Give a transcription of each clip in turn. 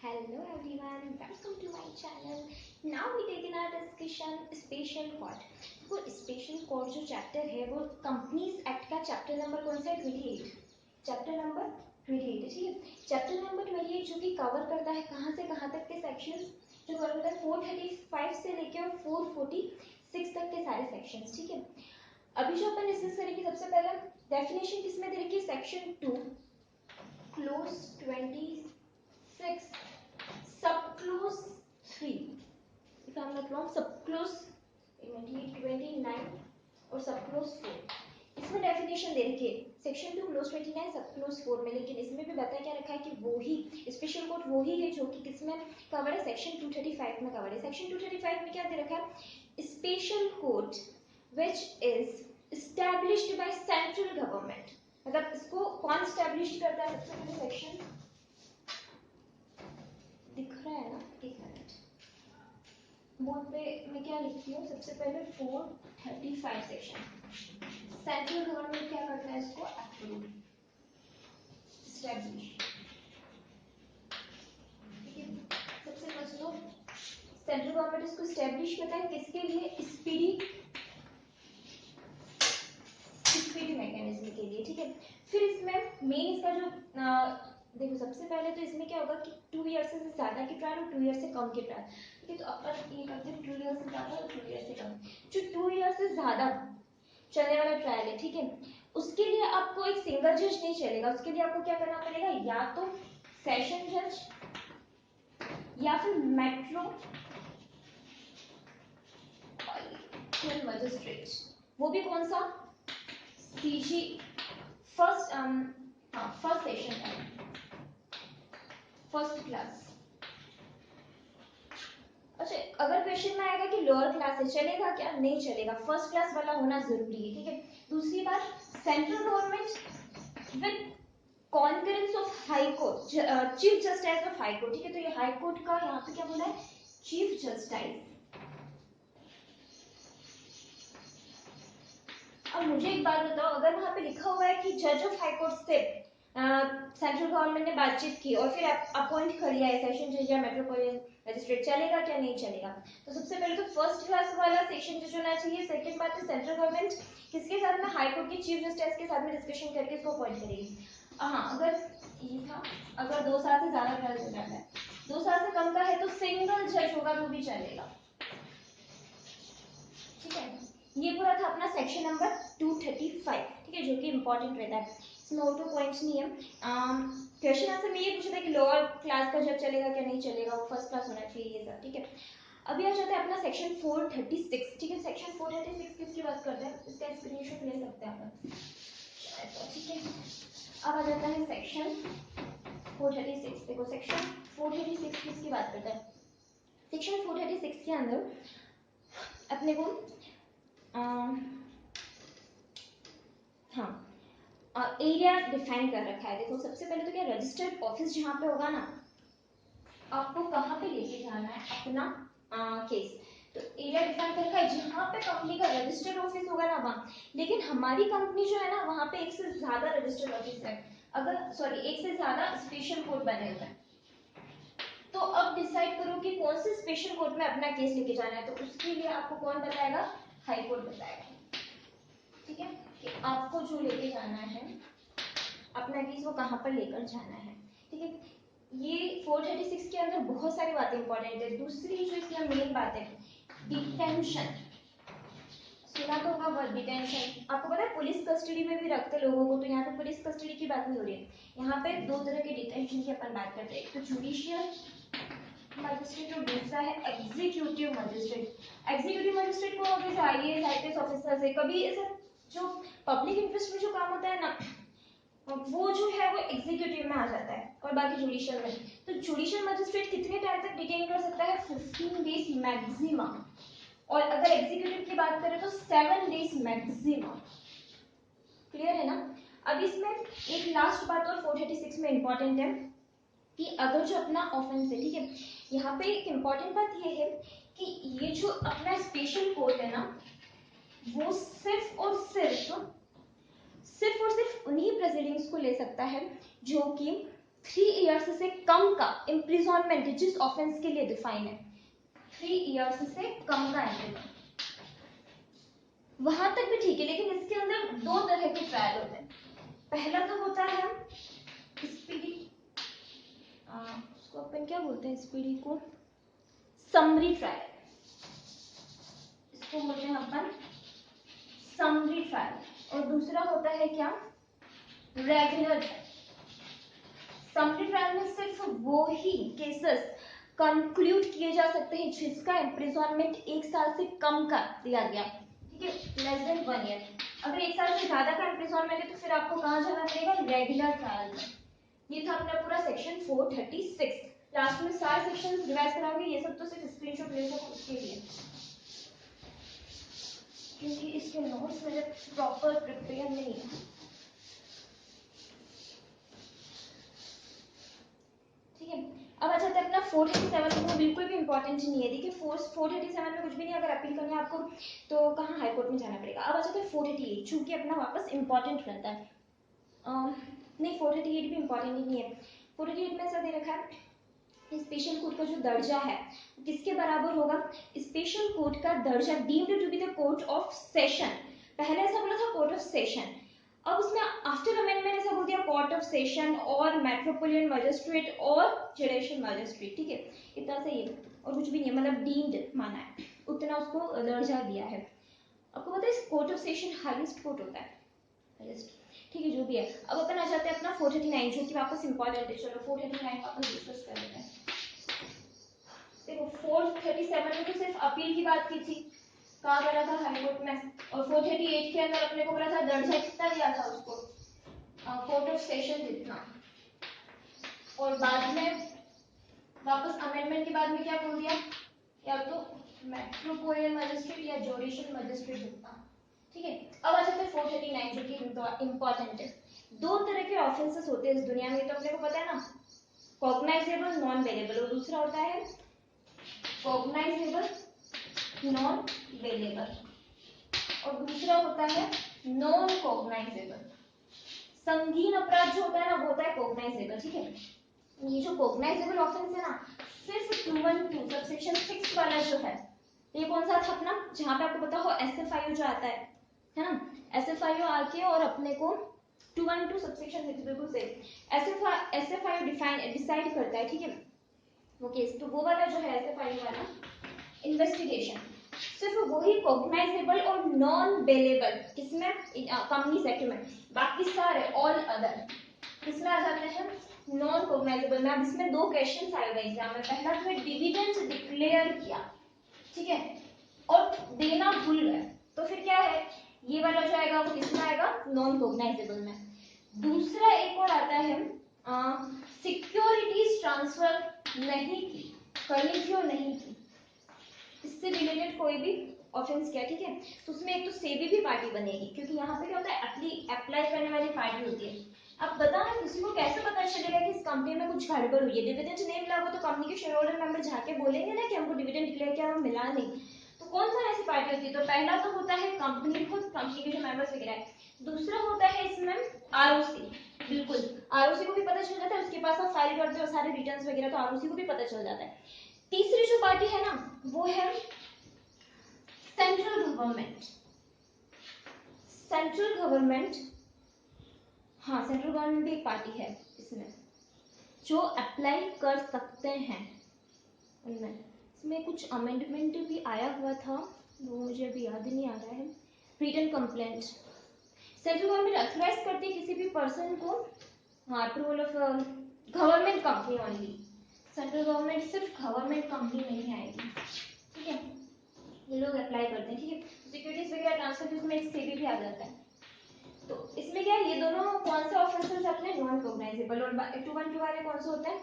Hello everyone, welcome to my channel. Now we take in our discussion special code. वो special code जो chapter है वो companies act का chapter number कौन सा है 28. चैप्टर नंबर 28 है, ठीक है. चैप्टर नंबर 28 जो कि कवर करता है कहाँ से कहाँ तक के सेक्शंस, जो कवर करता है 435 से लेकर 446 तक के सारे सेक्शंस, ठीक है. अभी जो अपन डिस्कस करेंगे सबसे पहले डेफिनेशन किसमें दे रखी है, section 2 close 26 subclause 3, if I am not wrong, subclause 29 और subclause 4. इसमें डेफिनेशन दे रखी है सेक्शन 2 क्लोज 29 सबक्लोज 4 में, लेकिन इसमें भी बताया क्या रखा है कि वो ही स्पेशल कोड वो ही है जो कि किसमें कवर है, सेक्शन 235 में कवर है. सेक्शन 235 में क्या दे रखा है, special code which is established by central government. मतलब इसको कौन एस्टैब्लिश करता है, सबसे पहले सेक्शन दिख रहा है ना, एक मिनट बोर्ड पे मैं क्या लिखती हूँ, सबसे पहले 435 सेक्शन. सेंट्रल गवर्नमेंट क्या करता है, इसको अप्रूव एस्टैब्लिश, ठीक है. सबसे फर्स्ट तो सेंट्रल गवर्नमेंट इसको एस्टैब्लिश करता है किसके लिए, स्पीडी मैकेनिज्म के लिए, ठीक है. फिर इसमें मेन इसका जो देखो सबसे पहले तो इसमें क्या होगा कि 2 ईयर्स से ज्यादा की ट्रायल और 2 ईयर्स से कम की ट्रायल, ठीक है. तो अपन ये करते हैं 2 ईयर्स से ज्यादा और 2 ईयर्स से कम. जो 2 ईयर्स से ज्यादा चलने वाला ट्रायल है, ठीक है, उसके लिए आपको एक सिंगल जज नहीं चलेगा. उसके लिए आपको क्या करना पड़ेगा, या तो सेशन जज या फिर मेट्रो मजिस्ट्रेट. वो भी कौन सा, सीजी फर्स्ट फर्स्ट सेशन है, फर्स्ट क्लास. अच्छा, अगर क्वेश्चन में आएगा कि लोअर क्लास से चलेगा क्या, नहीं चलेगा, फर्स्ट क्लास वाला होना जरूरी है, ठीक है. दूसरी बात, central government with concurrence of high court, chief justice of high court, ठीक है. तो ये हाई कोर्ट का यहाँ पे क्या बोला है, चीफ जस्टिस. अब मुझे एक बात बताओ, अगर वहां पे लिखा हुआ है कि जज ऑफ हाई कोर्ट से सेंट्रल गवर्नमेंट ने बातचीत की और फिर अपॉइंट कर लिया है सेशन जज या मेट्रोपोलिटन मजिस्ट्रेट, चलेगा क्या, नहीं चलेगा. तो सबसे पहले तो फर्स्ट क्लास वाला सेक्शन जज होना चाहिए. सेकंड बात है सेंट्रल गवर्नमेंट किसके साथ में, हाई कोर्ट के चीफ जस्टिस के साथ में डिस्कशन करके इसको अपॉइंट करेगी. हाँ, अगर ये था, अगर 2 साल से ज्यादा ट्रायल हो जाता है, 2 साल से कम का है तो सिंगल जज होगा तो भी चलेगा, ठीक है. ये पूरा था अपना सेक्शन नंबर 235, ठीक है, जो कि इंपॉर्टेंट रहता है. इसमें और तो पॉइंट्स नहीं है. क्वेश्चन आंसर में ये पूछा था कि लोअर क्लास का जज चलेगा क्या, नहीं चलेगा, वो फर्स्ट क्लास होना चाहिए, ये सब, ठीक है. अभी आ जाता है अपना सेक्शन 436, ठीक है. सेक्शन 436 किसकी बात करते हैं, इसका स्क्रीनशॉट ले सकते हैं अपन, ठीक है. अब आ जाता है सेक्शन 436. देखो सेक्शन 436 किसकी बात करता है, सेक्शन 436 के अंदर अपने को हाँ एरिया डिफाइन कर रखा है. देखो सबसे पहले तो क्या, रजिस्टर्ड ऑफिस जहाँ पे होगा ना, आपको कहाँ पे लेके जाना है अपना केस, तो एरिया डिफाइन कर रखा है जहाँ पे कंपनी का रजिस्टर्ड ऑफिस होगा ना वहाँ. लेकिन हमारी कंपनी जो है ना वहाँ पे एक से ज्यादा रजिस्टर्ड ऑफिस है, अगर सॉरी एक से ज्यादा स्पेशल कोर्ट बने हुए हैं. तो अब डिसाइड करो कि कौन से स्पेशल कोर्ट में अपना केस लेके जाना है. तो उसके लिए आपको कौन बताएगा, हाई कोर्ट बताएगा, ठीक है, कि आपको जो लेके जाना है अपना केस वो कहाँ पर लेकर जाना है, ठीक है. ये 436 के अंदर बहुत सारी बातें इंपॉर्टेंट है. दूसरी जो इसकी मेन बात है, डिटेंशन. सुना तो होगा वर्ड डिटेंशन, आपको पता है पुलिस कस्टडी में भी रखते लोगों को. तो यहाँ पे पुलिस कस्टडी की बात नहीं हो रही है, यहाँ पे 2 तरह के डिटेंशन की अपन बात करते हैं. एक तो जुडिशियल मजिस्ट्रेट और दूसरा है एग्जीक्यूटिव मजिस्ट्रेट. एग्जीक्यूटिव मजिस्ट्रेट को जैसे आईएएस आईपीएस ऑफिसर से कभी ऐसे जो पब्लिक इंटरेस्ट में जो काम होता है ना, वो जो है वो एग्जीक्यूटिव में आ जाता है और बाकी जुडिशियल में. तो जुडिशियल मजिस्ट्रेट कितने टाइम तक डिटेन कर सकता है, 15 डेज मैक्सिमम. और अगर एग्जीक्यूटिव की बात करें तो 7 डेज मैक्सिमम. क्लियर है ना. अब इसमें एक लास्ट बात और 436 में इंपॉर्टेंट है कि अगर जो अपना ऑफेंस है, ठीक है, यहाँ पे एक इंपॉर्टेंट बात ये है कि ये जो अपना स्पेशल कोर्ट है ना, वो सिर्फ और सिर्फ उन्हीं प्रेसिडेंट्स को ले सकता है जो कि 3 इयर्स से कम का इम्प्रिजनमेंट जिस ऑफेंस के लिए डिफाइन है, 3 इयर्स से कम का इम्प्रिजनमेंट, वहां तक भी ठीक है, लेकिन इसके अंदर दो तरह के ट्रायल होते हैं। पहला तो होता है स्पीडी, उसको अपन क्या बोलते हैं, स्पीडी को समरी ट्रायल, इसको बोलते हैं अपन समरी ट्रायल, और दूसरा होता है क्या, रेगुलर ट्रायल। समरी ट्रायल में सिर्फ वो ही केसेस कंक्लूड किए जा सकते हैं जिसका इम्प्रिजनमेंट 1 साल से कम का दिया गया, ठीक है, लेस देन 1 ईयर। अगर 1 साल से ज्यादा का इम्प्रिजनमेंट है तो फिर आपको कहाँ जाना पड़ेगा, रेगुलर ट्रायल में। ये था अपना पूरा सेक्शन 436। लास्ट में सारे सेक्शंस रिवाइज कराओगे, ये सब तो सिर्फ स्क्रीनशॉट ले सकते उसके लिए, क्योंकि इसके नोट्स मेरे प्रॉपर प्रिपेयर नहीं है। ठीक है, अब आ जाते हैं अपना 437, वो बिल्कुल भी इंपॉर्टेंट नहीं है। देखिए 437 में कुछ भी नहीं, अगर अपील करना है आपको तो कहाँ, हाई कोर्ट में जाना पड़ेगा। अब आ जाते हैं 438, चूंकि अपना वापस इंपॉर्टेंट रहता है। नहीं 438 भी इंपॉर्टेंट नहीं है। 438 में ऐसा दे रखा है, स्पेशल कोर्ट का जो दर्जा है किसके बराबर होगा, स्पेशल कोर्ट का दर्जा deemed to be the court of session. पहले ऐसा बोला था कोर्ट ऑफ सेशन, अब उसमें आफ्टर अमेंडमेंट ऐसा बोल दिया कोर्ट ऑफ सेशन और मेट्रोपोलिटन मजिस्ट्रेट और जुडिशियल मजिस्ट्रेट। ठीक है, इतना से ये और कुछ भी नहीं, मतलब डीम्ड माना है, उतना उसको दर्जा दिया है। आपको पता है court of session highest court होता है, हाईएस्ट। ठीक है, जो भी है। अब अपन आ जाते हैं अपना 439, जो कि वापस इंपॉर्टेंट है। चलो 439 वापस डिस्कस कर लेते हैं। देखो 437 में तो सिर्फ अपील की बात की थी, कहा करा था हाई कोर्ट में, और 438 के अंदर अपने को बोला था दर्जा कितना दिया था उसको, कोर्ट ऑफ सेशन जितना, और बाद में वापस अमेंडमेंट के बाद में क्या बोल दिया, या तो मेट्रोपोलिटन मजिस्ट्रेट या जुडिशियल मजिस्ट्रेट जितना। ठीक है, अब आ जाते हैं 439 जो कि इंपॉर्टेंट है। दो तरह के ऑफेंसेस होते हैं इस दुनिया में, तो अपने को पता है ना, कॉग्नाइजेबल, नॉन बेलेबल, और दूसरा होता है कॉग्नाइजेबल, नॉन बेलेबल, और दूसरा होता है नॉन कॉग्नाइजेबल। संगीन अपराध जो होता है ना वो होता है कॉग्नाइजेबल। ठीक है, ये जो कॉग्नाइजेबल ऑफेंस है ना, सिर्फ 212 सबसेक्शन 6 वाला जो है, ये कौन सा था अपना, जहां पे आपको पता हो एसएफआईओ जो आता है ना, एसएफआईओ आके और अपने को 212 सबसेक्शन 6 बिल्कुल सही, एसएफआईओ डिसाइड करता है। ठीक है, वो केस, तो वो वाला जो है एसएफआईओ वाला इन्वेस्टिगेशन, सिर्फ वही कॉग्नाइजेबल और नॉन बेलेबल किसमें, कंपनीज एक्ट में, बाकी सारे ऑल अदर किसमें आ जाते हैं, नॉन कॉग्नाइजेबल में। अब इसमें दो क्वेश्चंस आएगा एग्जाम में, पहला तो डिविडेंड्स डिक्लेयर किया, ठीक है, और देना भूल गए, तो फिर क्या है, ये वाला जो आएगा वो किसमें आएगा, नॉन कॉग्नाइजेबल में। दूसरा एक और आता है सिक्योरिटीज ट्रांसफर नहीं की, करनी थी और नहीं की, इससे रिलेटेड कोई भी ऑफेंस किया। ठीक है, तो उसमें एक तो सेबी भी पार्टी बनेगी, क्योंकि यहाँ पे क्या होता है, अप्लाई करने वाली पार्टी होती है। अब बताओ किसी को कैसे पता चलेगा कि इस कंपनी में कुछ गड़बड़ हुई है, डिविडेंड नहीं मिला होगा तो कंपनी के शेयर होल्डर मेंबर जाके बोलेंगे ना कि हमको डिविडेंड डिक्लेयर किया वो मिला नहीं, तो कौन सा ऐसी पार्टी होती है, तो पहला तो होता है कंपनी खुद, कंपनी के जो मेंबर्स वगैरह है, दूसरा होता है इसमें आरओसी, बिल्कुल आरओसी को भी पता चल जाता है, उसके पास आप फाइल करते हो सारे रिटर्न्स वगैरह, तो आरओसी को भी पता चल जाता है। तीसरी जो पार्टी है ना वो है सेंट्रल गवर्नमेंट, सेंट्रल गवर्नमेंट, हाँ सेंट्रल गवर्नमेंट भी एक पार्टी है इसमें, जो अप्लाई कर सकते हैं उनमें। इसमें कुछ अमेंडमेंट भी आया हुआ था, वो मुझे अभी याद नहीं आ रहा है। Written complaint, central government authorise करती है किसी भी पर्सन को, हाँ approval of government company only, central government सिर्फ गवर्नमेंट कंपनी में ही आएगी। ठीक है, ये लोग अप्लाई करते हैं। ठीक है, सिक्योरिटीज वगैरह ट्रांसफर इसमें एक सेबी भी आ जाता है। तो इसमें क्या है, ये दोनों कौन से ऑफेंसेस अपने नॉन कॉग्नाइजेबल, और 212 वाले कौन से होते हैं,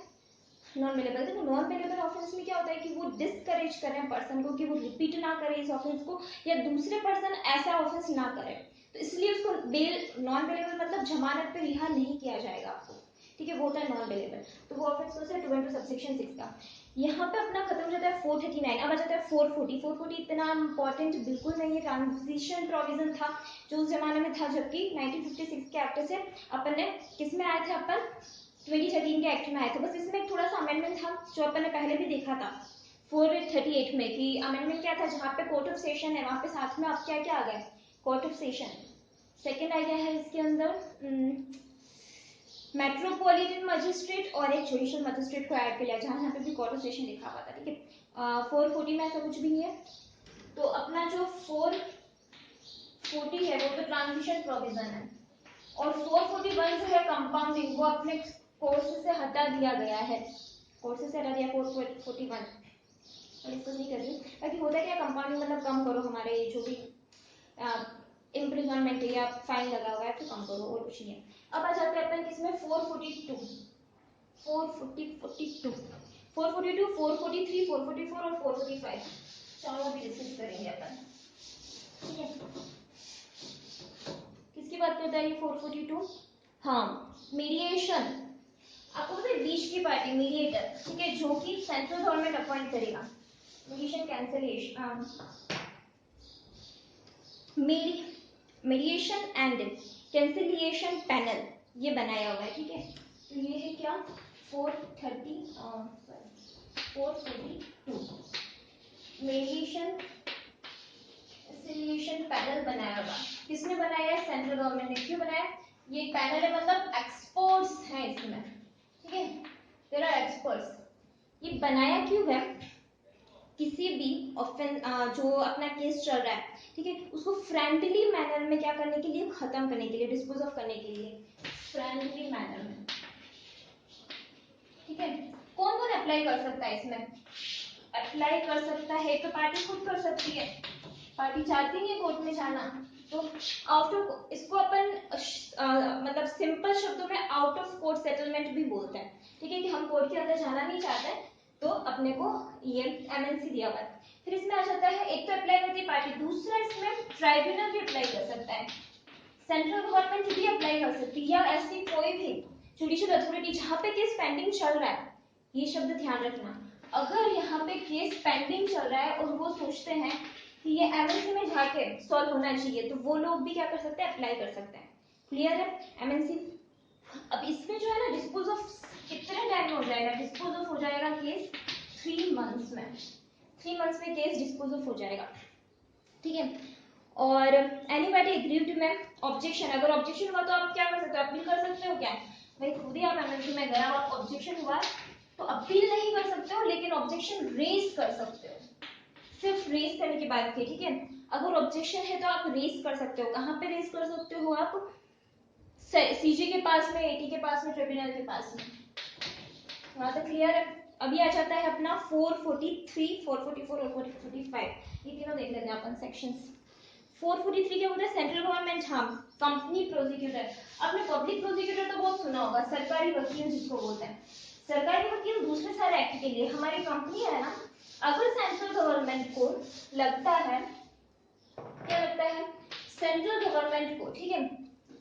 नॉन बेलेबल। देखो नॉन बेलेबल ऑफेंस में क्या होता है कि वो डिस्करेज कर रहे हैं पर्सन को कि वो रिपीट ना करे इस ऑफेंस को, या दूसरे पर्सन ऐसा ऑफेंस ना करे, तो इसलिए उसको बेल, नॉन बेलेबल मतलब जमानत पे रिहा नहीं किया जाएगा आपको। ठीक है, वो होता है नॉन बेलेबल, तो वो ऑफेंस कौन सा है, 212 सबसेक्शन 6 का। यहाँ पे अपना खत्म हो जाता है 439। अब आ जाता है 440। 440 इतना इंपॉर्टेंट बिल्कुल नहीं है, ट्रांजिशन प्रोविजन था जो उस जमाने में था, जबकि 1956 के एक्ट से अपन ने किस में आए थे, अपन 2013 के एक्ट में आया था। बस इसमें एक थोड़ा सा अमेंडमेंट था जो अपन ने पहले भी देखा था 438 में कि अमेंडमेंट क्या था, जहाँ पे कोर्ट ऑफ सेशन है वहां पे साथ में अब क्या क्या आ गया, कोर्ट ऑफ सेशन। सेकंड आ गया है इसके अंदर मेट्रोपॉलिटन मजिस्ट्रेट और एक जुडिशियल मजिस्ट्रेट को ऐड किया, जहाँ पे भी कोर्ट ऑफ सेशन लिखा हुआ था। ठीक है, 440 में ऐसा कुछ भी नहीं है। तो अपना जो 440 है वो तो ट्रांजिशन प्रोविजन है, और 441 जो है कंपाउंडिंग, वो अपने कोर्स से हटा दिया गया है, कोर्स से हटा दिया 441, और डिस्कस नहीं कर रही। बाकी होता है क्या, कंपाउंडिंग मतलब कम करो हमारे जो भी इम्प्रिजनमेंट या फाइन लगा हुआ है तो कम करो, और कुछ नहीं है। अब आ जाते हैं अपन किसमें, 442, 442, 443, 444 और 445, चारों भी डिस्कस करेंगे अपन। ठीक है, किसकी बात करता है ये 442? हाँ, मीडिएशन। आपको पता है बीच की पार्टी मीडिएटर, ठीक है, जो कि सेंट्रल गवर्नमेंट अपॉइंट करेगा। Mediation cancellation, mediation and conciliation panel ये बनाया हुआ है। ठीक है, तो ये है क्या, 442 मीडिएशन कैंसिलिएशन पैनल बनाया हुआ। किसने बनाया? सेंट्रल गवर्नमेंट ने। क्यों बनाया? ये पैनल है मतलब एक्सपर्ट्स हैं इसमें। ठीक है, देयर आर एक्सपर्ट्स। ये बनाया क्यों है? किसी भी जो अपना केस चल रहा है, ठीक है, उसको फ्रेंडली मैनर में क्या करने के लिए, खत्म करने के लिए, डिस्पोज ऑफ करने के लिए, फ्रेंडली मैनर में। ठीक है, कौन कौन अप्लाई कर सकता है इसमें? अप्लाई कर सकता है तो पार्टी खुद कर सकती है, पार्टी चाहती नहीं है कोर्ट में जाना, तो आउट ऑफ, इसको अपन मतलब सिंपल शब्दों में आउट ऑफ कोर्ट सेटलमेंट भी बोलते हैं। ठीक है, कि हम कोर्ट के अंदर जाना नहीं चाहते, तो अपने को ये एमएनसी दिया हुआ है। फिर इसमें आ जाता है, एक तो अप्लाई करती है पार्टी, दूसरा इसमें ट्राइब्यूनल भी अप्लाई कर सकता है, सेंट्रल गवर्नमेंट भी अप्लाई कर सकती है, या ऐसी कोई भी जुडिशियल अथॉरिटी जहाँ पे केस पेंडिंग चल रहा है। ये शब्द ध्यान रखना, अगर यहाँ पे केस पेंडिंग चल रहा है और वो सोचते हैं कि ये एमएनसी में जाके सॉल्व होना चाहिए, तो वो लोग भी क्या कर सकते हैं, अप्लाई कर सकते हैं। क्लियर है? एमएनसी। अब इसमें जो है ना, डिस्पोज ऑफ कितने टाइम में हो जाएगा? डिस्पोज ऑफ हो जाएगा केस 3 मंथ्स में, 3 मंथ्स में केस डिस्पोज ऑफ हो जाएगा। ठीक है, और एनीबॉडी एग्रीड में ऑब्जेक्शन, अगर ऑब्जेक्शन हुआ तो आप क्या कर सकते हो, अपील कर सकते हो क्या? भाई खुद ही आप एमएनसी में गए, आप ऑब्जेक्शन हुआ तो अपील नहीं कर सकते हो, लेकिन ऑब्जेक्शन रेज कर सकते हो। सिर्फ रेज करने की बात की, ठीक है। अगर ऑब्जेक्शन है तो आप रेज कर सकते हो। कहाँ पे रेज कर सकते हो आप? सीजे के पास में, एटी के पास में, ट्रिब्यूनल के पास में। वहां तक क्लियर है? अभी आ जाता है अपना 443, 444 और 445, ये तीनों देख लेते हैं अपन सेक्शंस। 443 क्या होता है? सेंट्रल गवर्नमेंट, हाँ, कंपनी प्रोसिक्यूटर। आपने पब्लिक प्रोसिक्यूटर तो बहुत सुना होगा, सरकारी वकील जिसको बोलते हैं। सरकारी वकील दूसरे सारे एक्ट के लिए, हमारी कंपनी है ना, अगर सेंट्रल गवर्नमेंट को लगता है, क्या लगता है, सेंट्रल गवर्नमेंट को, ठीक है,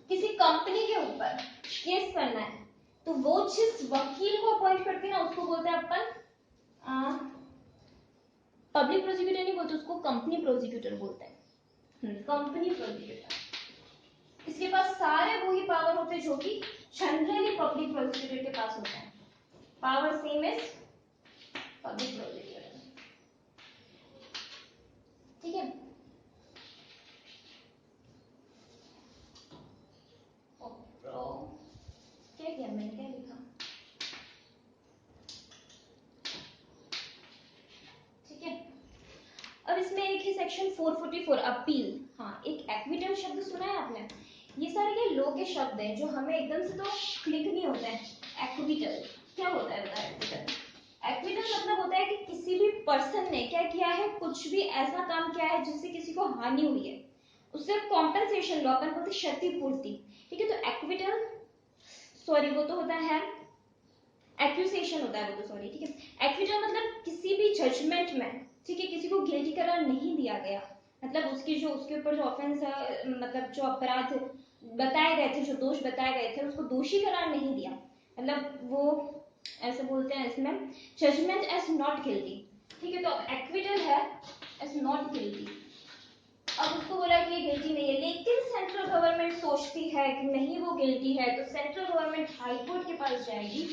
किसी कंपनी के ऊपर केस करना है, तो वो जिस वकील को अपॉइंट करती है ना, उसको बोलते हैं अपन पब्लिक प्रोसिक्यूटर नहीं बोलते, उसको कंपनी प्रोसिक्यूटर बोलते हैं। कंपनी प्रोसिक्यूटर, इसके पास सारे वही पावर होते हैं जो कि जनरली पब्लिक प्रोसिक्यूटर के पास होते हैं। Power same is public prosecutor. ठीक है, क्या किया मैंने, क्या लिखा? ठीक है, अब इसमें एक है सेक्शन 444 अपील। हाँ, एक एक्विटल शब्द सुना है आपने? ये सारे क्या लॉ के शब्द हैं जो हमें एकदम से तो क्लिक नहीं होते हैं। एक्विटल क्या होता है बताओ? एक्विटल, एक्विटल मतलब होता है कि किसी भी पर्सन ने क्या किया है, कुछ भी ऐसा काम किया है जिससे किसी को हानि हुई है, उससे कॉम्पेंसेशन लो, अपन बोलते क्षतिपूर्ति। ठीक है, तो एक्विटल, सॉरी वो तो होता है एक्यूसेशन होता है वो तो, सॉरी। ठीक है, एक्विटल मतलब किसी भी जजमेंट में, ठीक है, किसी को गिल्टी करार नहीं दिया गया, मतलब उसकी जो, उसके ऊपर जो ऑफेंस, मतलब जो अपराध बताए गए थे, जो दोष बताए गए थे, उसको दोषी करार नहीं दिया, मतलब वो ऐसे बोलते हैं इसमें जजमेंट एज नॉट गिल्टी। ठीक है, तो अब एक्विटल है एज नॉट गिल्टी। अब उसको बोला कि ये गिल्टी नहीं है, लेकिन सेंट्रल गवर्नमेंट सोचती है कि नहीं वो गिल्टी है, तो सेंट्रल गवर्नमेंट हाई कोर्ट के पास जाएगी,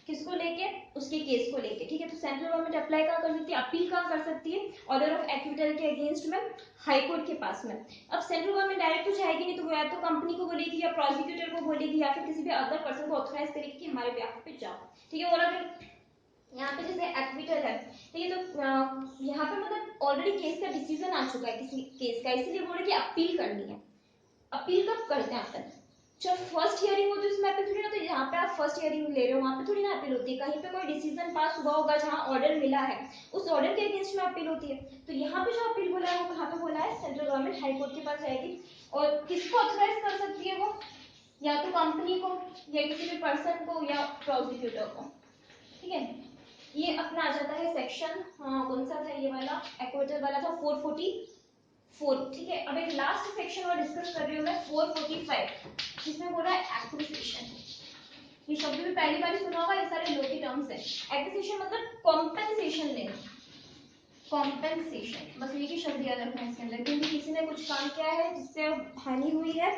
किसको लेके, उसके केस को लेके, ठीक है। तो सेंट्रल गवर्नमेंट अप्लाई कहाँ कर सकती है, अपील कहाँ कर सकती है, ऑर्डर ऑफ एक्विटल के अगेंस्ट में, हाई कोर्ट के पास में। अब सेंट्रल गवर्नमेंट डायरेक्ट तो जाएगी नहीं, तो वो या तो कंपनी को बोलेगी या प्रोसिक्यूटर को बोलेगी या फिर किसी भी अदर पर्सन को ऑथराइज करेगी कि हमारे ब्याह पे जाओ, ठीक है। और अगर यहाँ पे जैसे एक्विटल है, ठीक है, तो यहाँ पे मतलब ऑलरेडी केस का डिसीजन आ चुका है किसी केस का, इसलिए बोल रहे कि अपील करनी है। अपील कब करते हैं अपन, जब फर्स्ट हियरिंग होती है उसमें अपील थोड़ी ना, तो यहाँ पे आप फर्स्ट हियरिंग ले रहे हो, वहाँ पे थोड़ी ना अपील होती है, कहीं पे कोई डिसीजन पास हुआ होगा जहाँ ऑर्डर मिला है, उस ऑर्डर के अगेंस्ट में अपील होती है। तो यहाँ पे जो अपील बोला है वो कहाँ पे बोला है, सेंट्रल गवर्नमेंट हाई कोर्ट के पास जाएगी, और किसको ऑथराइज कर सकती है वो, या तो कंपनी को या किसी भी पर्सन को या प्रोसिक्यूटर को, ठीक है। ये अपना आ जाता है सेक्शन, कौन सा था ये वाला, एक्विटल वाला था 444, ठीक है। अब एक लास्ट सेक्शन और डिस्कस कर रही हूँ मैं 445, जिसमें बोल रहा है एक्विजिशन। ये शब्द भी पहली बार सुना होगा, ये सारे लॉ के टर्म्स है। एक्विजिशन मतलब कॉम्पेंसेशन लेना, कॉम्पेंसेशन, बस एक ही शब्द याद रखना है इसके अंदर, क्योंकि किसी ने कुछ काम किया है जिससे हानि हुई है,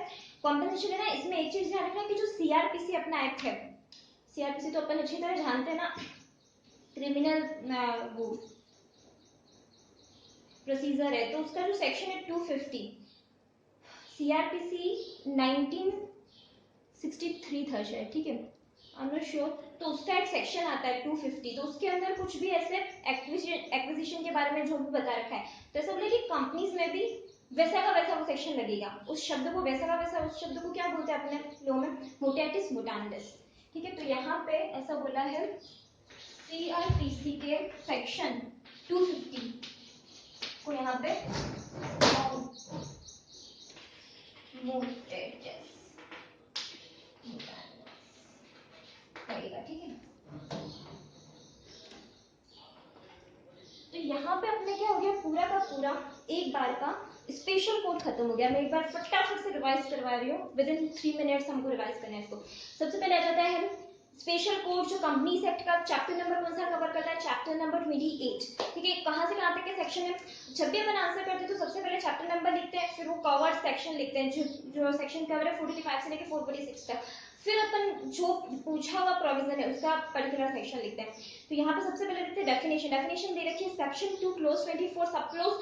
कॉम्पेंसेशन लेना। इसमें एक चीज ध्यान रखना कि जो सीआरपीसी अपना एक्ट है, सीआरपीसी तो अपन अच्छी तरह जानते हैं ना, क्रिमिनल वो प्रोसीजर है, तो उसका जो सेक्शन है 250, सीआरपीसी 1963 था शायद, ठीक है, आई एम नॉट श्योर, तो उसका एक सेक्शन आता है 250, तो उसके अंदर कुछ भी ऐसे एक्विजिशन के बारे में जो भी बता रखा है, तो ऐसा बोले कि कंपनीज में भी वैसा का वैसा वो सेक्शन लगेगा, उस शब्द को वैसा का वैसा, उस शब्द को क्या बोलते हैं अपने लॉ में, मोटेटिस मुटांडिस, ठीक है। तो यहाँ पे ऐसा बोला है सीआरपीसी के सेक्शन 250 को यहाँ पे लगेगा, ठीक है। तो यहाँ पे अपने क्या हो गया, पूरा का पूरा एक बार का स्पेशल कोड खत्म हो गया। मैं एक बार फटाफट से रिवाइज करवा रही हूँ, विद इन 3 मिनट्स हमको रिवाइज करना है इसको। सबसे पहले आ जाता है स्पेशल कोड, जो कंपनीज एक्ट का चैप्टर नंबर कौन सा कवर करता है, चैप्टर नंबर 28, ठीक है। कहाँ से कहाँ तक के सेक्शन है, जब भी अपन आंसर करते हैं तो सबसे पहले चैप्टर नंबर लिखते हैं, फिर वो कवर्ड सेक्शन लिखते हैं, जो सेक्शन कवर है 45 से लेकर 446 तक, फिर अपन जो पूछा हुआ प्रोविजन है उसका पर्टिकुलर सेक्शन लिखते हैं। तो यहाँ पे सबसे पहले लिखते हैं डेफिनेशन, डेफिनेशन दे रखी है सेक्शन 2 क्लोज 24 सब क्लोज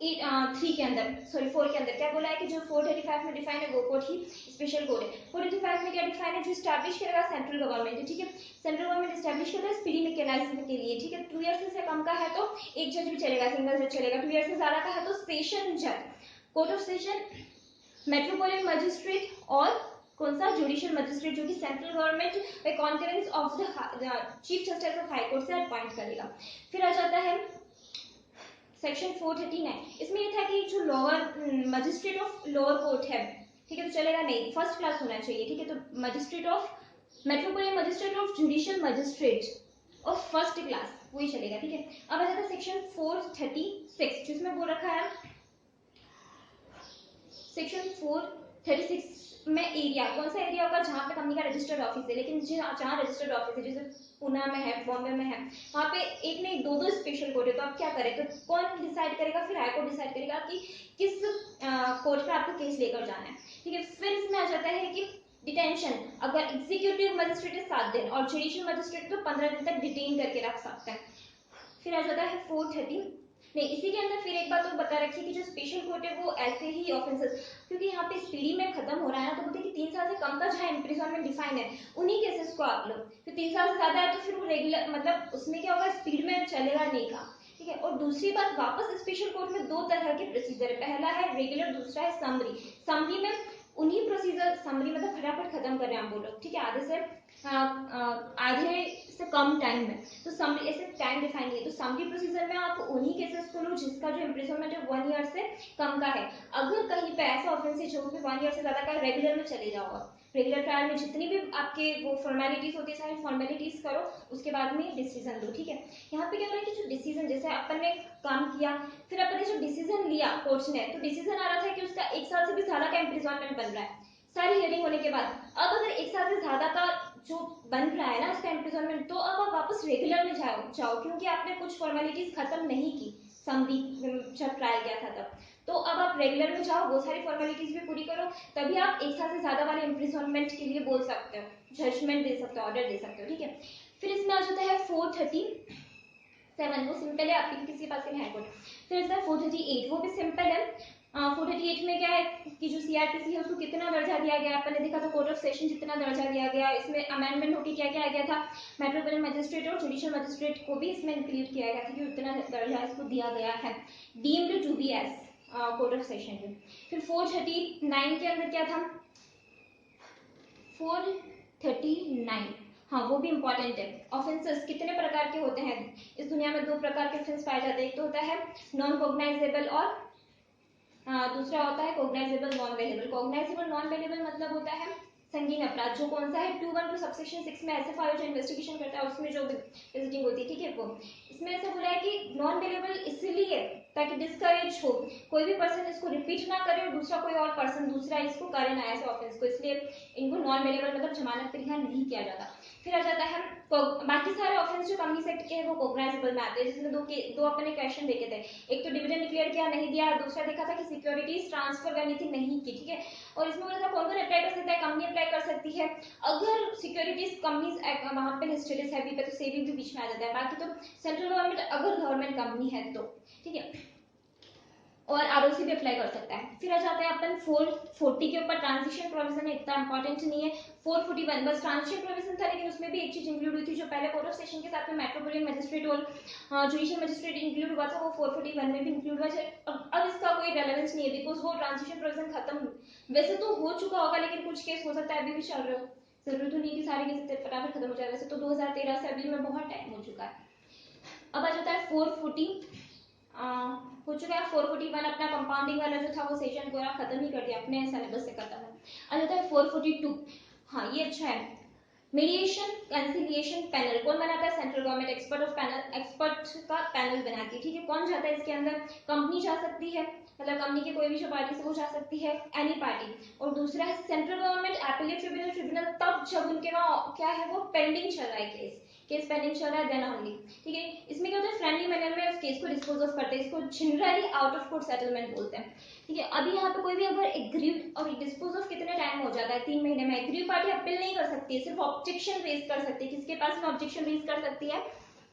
3 के अंदर, सॉरी 4 के अंदर क्या बोला है कि जो 435 में डिफाइन है वो कोड ही स्पेशल कोड है। 435 में क्या डिफाइन है, जो स्टैब्लिश करेगा सेंट्रल गवर्नमेंट है, ठीक है। सेंट्रल गवर्नमेंट स्टैब्लिश करता है स्पीडी मैकेनिज्म के लिए, ठीक है। 2 ईयर्स से कम का है तो एक जज भी चलेगा, सिंगल जज चलेगा। 2 ईयर्स से ज्यादा का है तो सेशन जज, court of session, metropolitan magistrate और कौन सा, जुडिशियल मजिस्ट्रेट, जो कि central government by concurrence of the chief justice of high court से अपॉइंट करेगा। फिर आ जाता है सेक्शन 439, इसमें ये था कि जो lower magistrate of lower court है, ठीक है, तो चलेगा नहीं, फर्स्ट क्लास होना चाहिए, ठीक है। तो magistrate of metropolitan magistrate of judicial magistrate of first class वही चलेगा, ठीक है। अब आ जाता है सेक्शन 436, जिसमें बोल रखा है सेक्शन 436 में एरिया, कौन सा एरिया होगा, जहाँ पे कंपनी का रजिस्टर्ड ऑफिस है, लेकिन जहाँ रजिस्टर्ड ऑफिस है, जैसे पुणे में है, बॉम्बे में है, वहाँ पे एक नहीं दो स्पेशल कोर्ट है, तो आप क्या करें, तो कौन डिसाइड करेगा, फिर हाई कोर्ट डिसाइड करेगा कि किस कोर्ट पे आपको केस लेकर जाना है, ठीक है। फिर इसमें आ जाता है कि डिटेंशन, अगर एग्जीक्यूटिव मजिस्ट्रेट है 7 दिन और जुडिशियल मजिस्ट्रेट तो 15 दिन तक डिटेन करके रख सकते हैं। फिर आ जाता है 430 नहीं, इसी के अंदर फिर एक बात और बता रखी है कि जो स्पेशल कोर्ट है वो ऐसे ही ऑफेंसेस, क्योंकि यहाँ पे स्पीडी में खत्म हो रहा है ना, तो बोलते हैं कि 3 साल से कम का जहाँ इम्प्रिजनमेंट डिफाइन है उन्हीं केसेस को आप लो, तो 3 साल से ज्यादा है तो फिर वो रेगुलर मतलब उसमें क्या होगा, स्पीड में चलेगा नहीं का, ठीक है। और दूसरी बात, वापस स्पेशल कोर्ट में 2 तरह के प्रोसीजर है, पहला है रेगुलर, दूसरा है समरी। समरी में उन्हीं प्रोसीजर, समरी मतलब फटाफट खत्म कर रहे हैं हम बोलो, ठीक है, आधे से कम टाइम में, तो समरी ऐसे टाइम डिफाइन नहीं है, तो समरी प्रोसीजर में आप उन्हीं केसेस को लो जिसका जो इम्प्रिजनमेंट है 1 ईयर से कम का है। अगर कहीं पे ऐसा ऑफेंस है जो कि 1 ईयर से ज्यादा का, रेगुलर में चले जाओ, रेगुलर ट्रायल में जितनी भी आपके वो फॉर्मेलिटीज होती है सारी फॉर्मेलिटीज करो, उसके बाद में डिसीजन लो, ठीक है। यहाँ पे क्या हो रहा है कि जो डिसीजन, जैसे अपन ने काम किया, फिर अपन ने जो डिसीजन लिया कोर्ट ने, तो डिसीजन आ रहा था कि उसका 1 साल से भी ज्यादा का इम्प्रिजनमेंट बन रहा है सारी हियरिंग होने के बाद। अब अगर 1 साल से ज्यादा का जो बन रहा है ना उसका इम्प्रिजनमेंट, तो अब आप वापस रेगुलर में जाओ, क्योंकि आपने कुछ फॉर्मेलिटीज खत्म नहीं की, सम वीक जब ट्रायल किया था तब। तो अब आप रेगुलर में जाओ, वो सारी फॉर्मेलिटीज भी पूरी करो, तभी आप एक साल से ज्यादा वाले इम्प्रिजनमेंट के लिए बोल सकते हो, जजमेंट दे सकते हो, ऑर्डर दे सकते हो, ठीक है। फिर इसमें आ जाता है 437, वो सिंपल है, अपील किसी पास है हाईकोर्ट। फिर इसमें 438, वो भी सिंपल है। 438 में क्या है कि जो सीआरपीसी है उसको कितना दर्जा दिया गया, अपन ने देखा था कोर्ट ऑफ सेशन जितना दर्जा दिया गया, इसमें अमेंडमेंट होकर क्या क्या आ गया था, मेट्रोपोलिटन मजिस्ट्रेट और जुडिशियल मजिस्ट्रेट को भी इसमें इंक्लूड किया गया था कि उतना दर्जा इसको दिया गया है, deemed to be as court of session में। फिर 439 के अंदर क्या था, 439, हाँ वो भी इंपॉर्टेंट है। ऑफेंसेस कितने प्रकार के होते हैं इस दुनिया में, दो प्रकार के ऑफेंस पाए जाते हैं, एक तो होता है नॉन कॉग्नाइजेबल और दूसरा होता है कॉग्नाइजेबल नॉन वेलेबल। कॉग्नाइजेबल नॉन वेलेबल मतलब होता है संगीन अपराध, जो कौन सा है 212 सबसेक्शन 6 में एसएफआई जो इन्वेस्टिगेशन करता है उसमें जो विजिटिंग होती है, ठीक है वो। इसमें ऐसा बोला है कि नॉन वेलेबल इसलिए ताकि डिस्करेज हो, कोई भी पर्सन इसको रिपीट ना करे और दूसरा कोई और पर्सन दूसरा इसको करे ना ऐसे ऑफेंस को, इसलिए इनको नॉन वेलेबल मतलब जमानत पर रिहा नहीं किया जाता। फिर आ जाता है बाकी सारे ऑफेंस जो कंपनीज एक्ट के हैं वो कॉग्नाइजेबल में आते हैं, जिसमें दो अपने क्वेश्चन देखे थे, एक तो डिविडेंड डिक्लेयर किया नहीं दिया, दूसरा देखा था कि सिक्योरिटीज ट्रांसफर करनी थी नहीं की, ठीक है। और इसमें बोला था कौन कौन अप्लाई कर सकता है, कंपनी अप्लाई कर सकती है अगर सिक्योरिटीज कंपनीज वहां पे लिस्टेड है सेबी पे, तो सेबी भी बीच में आ जाता है, बाकी तो सेंट्रल गवर्नमेंट अगर गवर्नमेंट कंपनी है तो, ठीक है, और आरओसी भी अप्लाई कर सकता है। फिर आ जाते हैं अपन 440 के ऊपर, ट्रांजिशन प्रोविजन है, इतना इंपॉर्टेंट नहीं है। 441 बस ट्रांजिशन प्रोविजन था, लेकिन उसमें भी एक चीज इंक्लूड हुई थी, जो पहले कोर्ट ऑफ सेशन के साथ में मेट्रोपोलिटन मजिस्ट्रेट और जुडिशियल मजिस्ट्रेट इंक्लूड हुआ था, वो 441 में भी इंक्लूड हुआ है। अब इसका कोई रेलेवेंस नहीं है, बिकॉज वो ट्रांजिशन प्रोविजन खत्म वैसे तो हो चुका होगा, लेकिन कुछ केस हो सकता है अभी भी चल रहे हो, जरूरी तो नहीं कि सारे केस फटाफट खत्म हो जाए, वैसे तो 2013 से अभी में बहुत टाइम हो चुका है। अब आ जाता है 440 हो चुका है 441, अपना कंपाउंडिंग वाला जो था वो सेशन पूरा खत्म ही कर दिया अपने सिलेबस से खत्म है। आ जाता है 442, हाँ ये अच्छा है, मीडिएशन कंसिलिएशन पैनल कौन बनाता है, central government expert of panel, expert का पैनल बनाती है, ठीक है। कौन जाता है इसके अंदर, कंपनी जा सकती है, मतलब कंपनी की कोई भी जो पार्टी से वो जा सकती है, एनी पार्टी, और दूसरा है सेंट्रल गवर्नमेंट एपेलेट ट्रिब्यूनल तब जब उनके वहां क्या है वो पेंडिंग चल रहा है, केस पेंडिंग चल रहा है देन ओनली, ठीक है। इसमें क्या होता है फ्रेंडली मैनर में उस केस को डिस्पोज ऑफ करते हैं, इसको generally out of court settlement बोलते हैं, ठीक है। अभी यहाँ पे कोई भी अगर एग्रीव और डिस्पोज ऑफ कितने टाइम हो जाता है 3 महीने में, एग्रीव पार्टी अपील नहीं कर सकती है, सिर्फ ऑब्जेक्शन रेज कर सकती है, किसके पास में ऑब्जेक्शन रेज कर सकती है,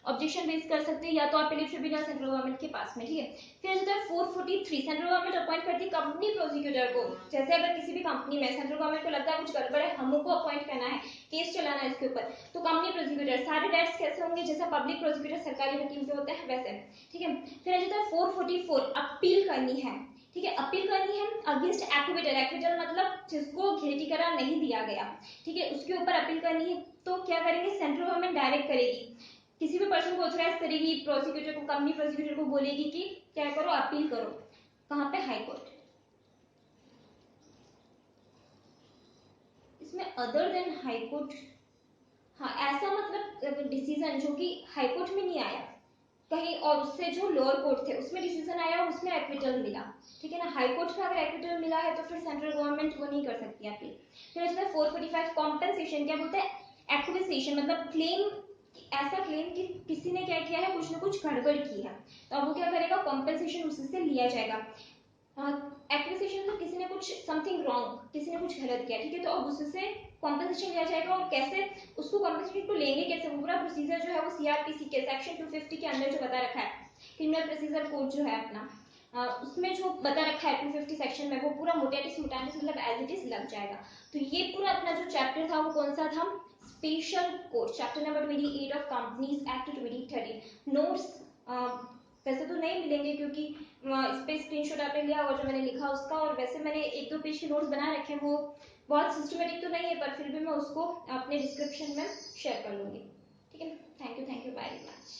ऑब्जेक्शन रेज कर सकते हैं या तो अपीलेट ट्रिब्यूनल सेंट्रल गवर्नमेंट के पास में, ठीक है। फिर आता है 443, सेंट्रल गवर्नमेंट अपॉइंट करती है कंपनी प्रोसिक्यूटर को, जैसे अगर किसी भी कंपनी में सेंट्रल गवर्नमेंट को लगता है कुछ गड़बड़ है, हमको अपॉइंट करना है, केस चलाना है इसके ऊपर, तो कंपनी प्रोसिक्यूटर, सारे डेट्स कैसे होंगे, जैसा पब्लिक प्रोसिक्यूटर सरकारी वकील के होते हैं वैसे, ठीक है। फिर आता है 444, अपील करनी है, ठीक है, अपील करनी है अगेंस्ट एक्विटर, एक्विटर मतलब जिसको गिल्टी करार नहीं दिया गया, ठीक है, उसके ऊपर अपील करनी है, तो क्या करेंगे सेंट्रल गवर्नमेंट डायरेक्ट करेगी, किसी भी पर्सन को ऑथराइज करेगी, प्रोसिक्यूटर को, कंपनी प्रोसिक्यूटर को बोलेगी कि क्या करो, अपील करो, कहां पे, हाई कोर्ट। इसमें अदर देन हाई कोर्ट, हाँ ऐसा मतलब डिसीजन जो कि हाई कोर्ट में नहीं आया कहीं और, उससे जो लोअर कोर्ट थे उसमें डिसीजन आया, उसमें एक्विटल मिला, ठीक है ना, हाई कोर्ट में अगर एक्विटल मिला है तो फिर सेंट्रल गवर्नमेंट वो नहीं कर सकती अपील। फिर इसमें 445 कॉम्पेंसेशन, क्या बोलते हैं एक्विजिशन, मतलब क्लेम, ऐसा क्लेम कि किसी ने क्या किया है, कुछ ना कुछ गड़बड़ की है, तो अब वो क्या करेगा, कॉम्पेंसेशन उससे लिया जाएगा। एक्विजिशन में किसी ने कुछ समथिंग रॉन्ग, किसी ने कुछ गलत किया, ठीक है, तो अब उससे कॉम्पेंसेशन लिया जाएगा, और कैसे उसको कॉम्पेंसेशन को लेंगे कैसे, वो पूरा प्रोसीजर जो है वो सीआरपीसी के सेक्शन 250 के अंदर जो बता रखा है, क्रिमिनल प्रोसीजर कोड जो है अपना, उसमें जो बता रखा है 250 सेक्शन में, वो पूरा मोटेटिस मुटाटिस मतलब एज इट इज लग जाएगा। तो ये पूरा अपना जो चैप्टर था वो कौन सा था, special code, chapter number 28 of companies act 2013। Notes वैसे तो नहीं मिलेंगे क्योंकि इस पे स्क्रीनशॉट आपने लिया होगा जो मैंने लिखा उसका, और वैसे मैंने 1-2 पेज के नोट्स बना रखे हैं, वो बहुत सिस्टमेटिक तो नहीं है पर फिर भी मैं उसको अपने डिस्क्रिप्शन में शेयर कर लूंगी, ठीक है। Thank you very much.